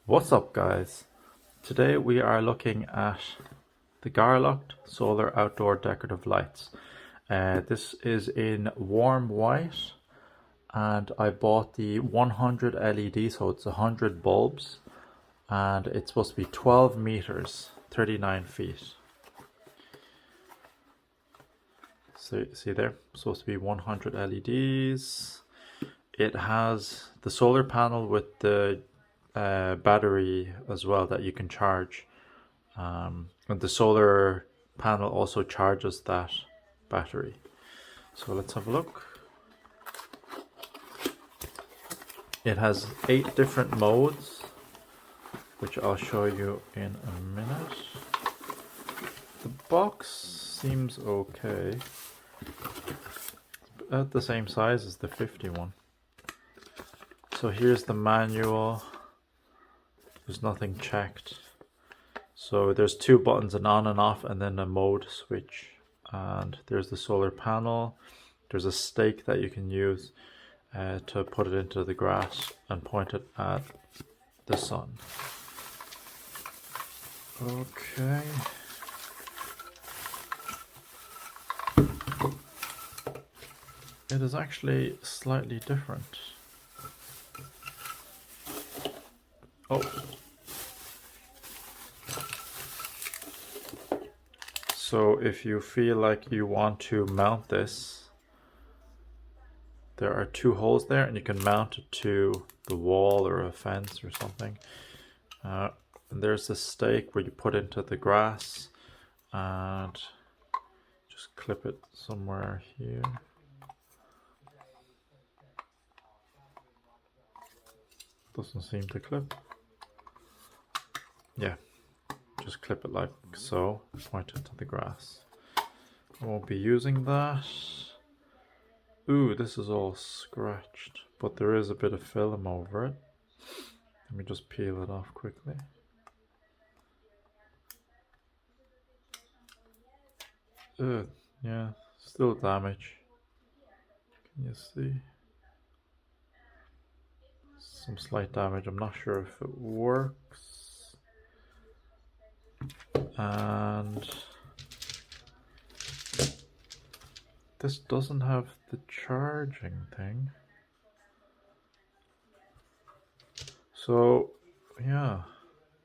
What's up, guys? Today we are looking at the Garlock Solar Outdoor Decorative Lights. This is in warm white, and I bought the 100 LED, so it's 100 bulbs, and it's supposed to be 12 meters, 39 feet. So see there, supposed to be 100 LEDs. It has the solar panel with the battery as well that you can charge. And the solar panel also charges that battery. So let's have a look. It has 8 different modes, which I'll show you in a minute. The box seems okay. It's about the same size as the 50 one. So here's the manual. There's nothing checked. So there's 2 buttons, an on and off, and then a mode switch. And there's the solar panel. There's a stake that you can use to put it into the grass and point it at the sun. Okay. It is actually slightly different. Oh. So if you feel like you want to mount this, there are 2 holes there, and you can mount it to the wall or a fence or something. And there's a stake where you put into the grass and just clip it somewhere here. Doesn't seem to clip. Yeah, just clip it like so, point it to the grass. I won't be using that. Ooh, this is all scratched, but there is a bit of film over it. Let me just peel it off quickly. Yeah, still damage. Can you see? Some slight damage. I'm not sure if it works. And this doesn't have the charging thing. So yeah,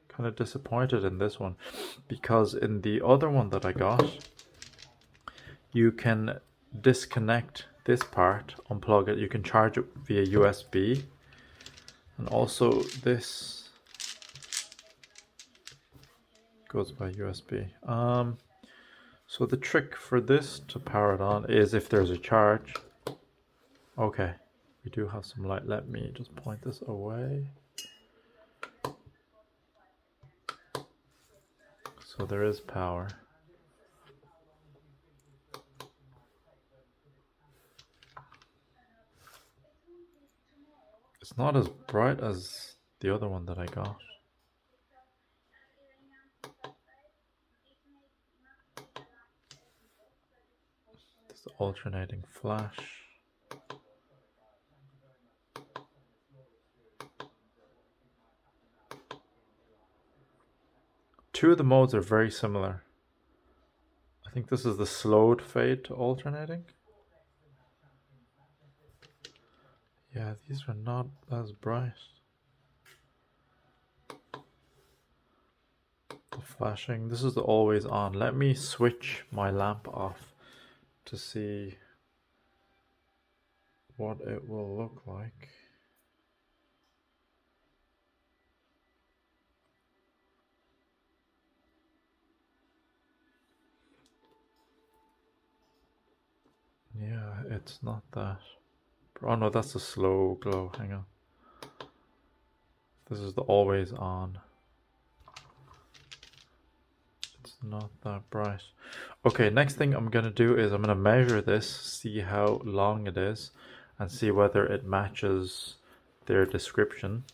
kind of disappointed in this one, because in the other one that I got, you can disconnect this part, unplug it, you can charge it via USB, and also this goes by USB. So the trick for this to power it on is if there's a charge. Okay, we do have some light. Let me just point this away. So there is power. It's not as bright as the other one that I got. It's the alternating flash. Two of the modes are very similar. I think this is the slowed fade to alternating. Yeah, these are not as bright. The flashing, this is the always on. Let me switch my lamp off to see what it will look like. Yeah, it's not that. Oh no, that's a slow glow. Hang on. This is the always on. It's not that bright. Okay, next thing I'm gonna do is I'm gonna measure this, see how long it is, and see whether it matches their description.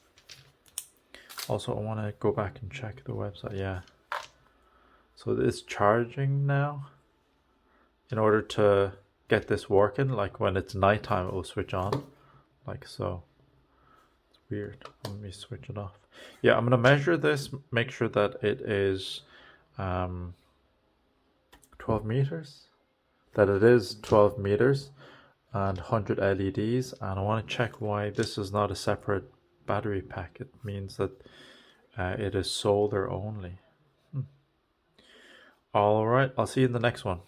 Also, I want to go back and check the website. Yeah. So it's charging now. In order to get this working, like when it's nighttime, it will switch on, like so. It's weird. Let me switch it off. Yeah, I'm gonna measure this, make sure that it is 12 meters. That it is 12 meters and 100 LEDs, and I want to check why this is not a separate battery pack. It means that it is solar only. All right, I'll see you in the next one.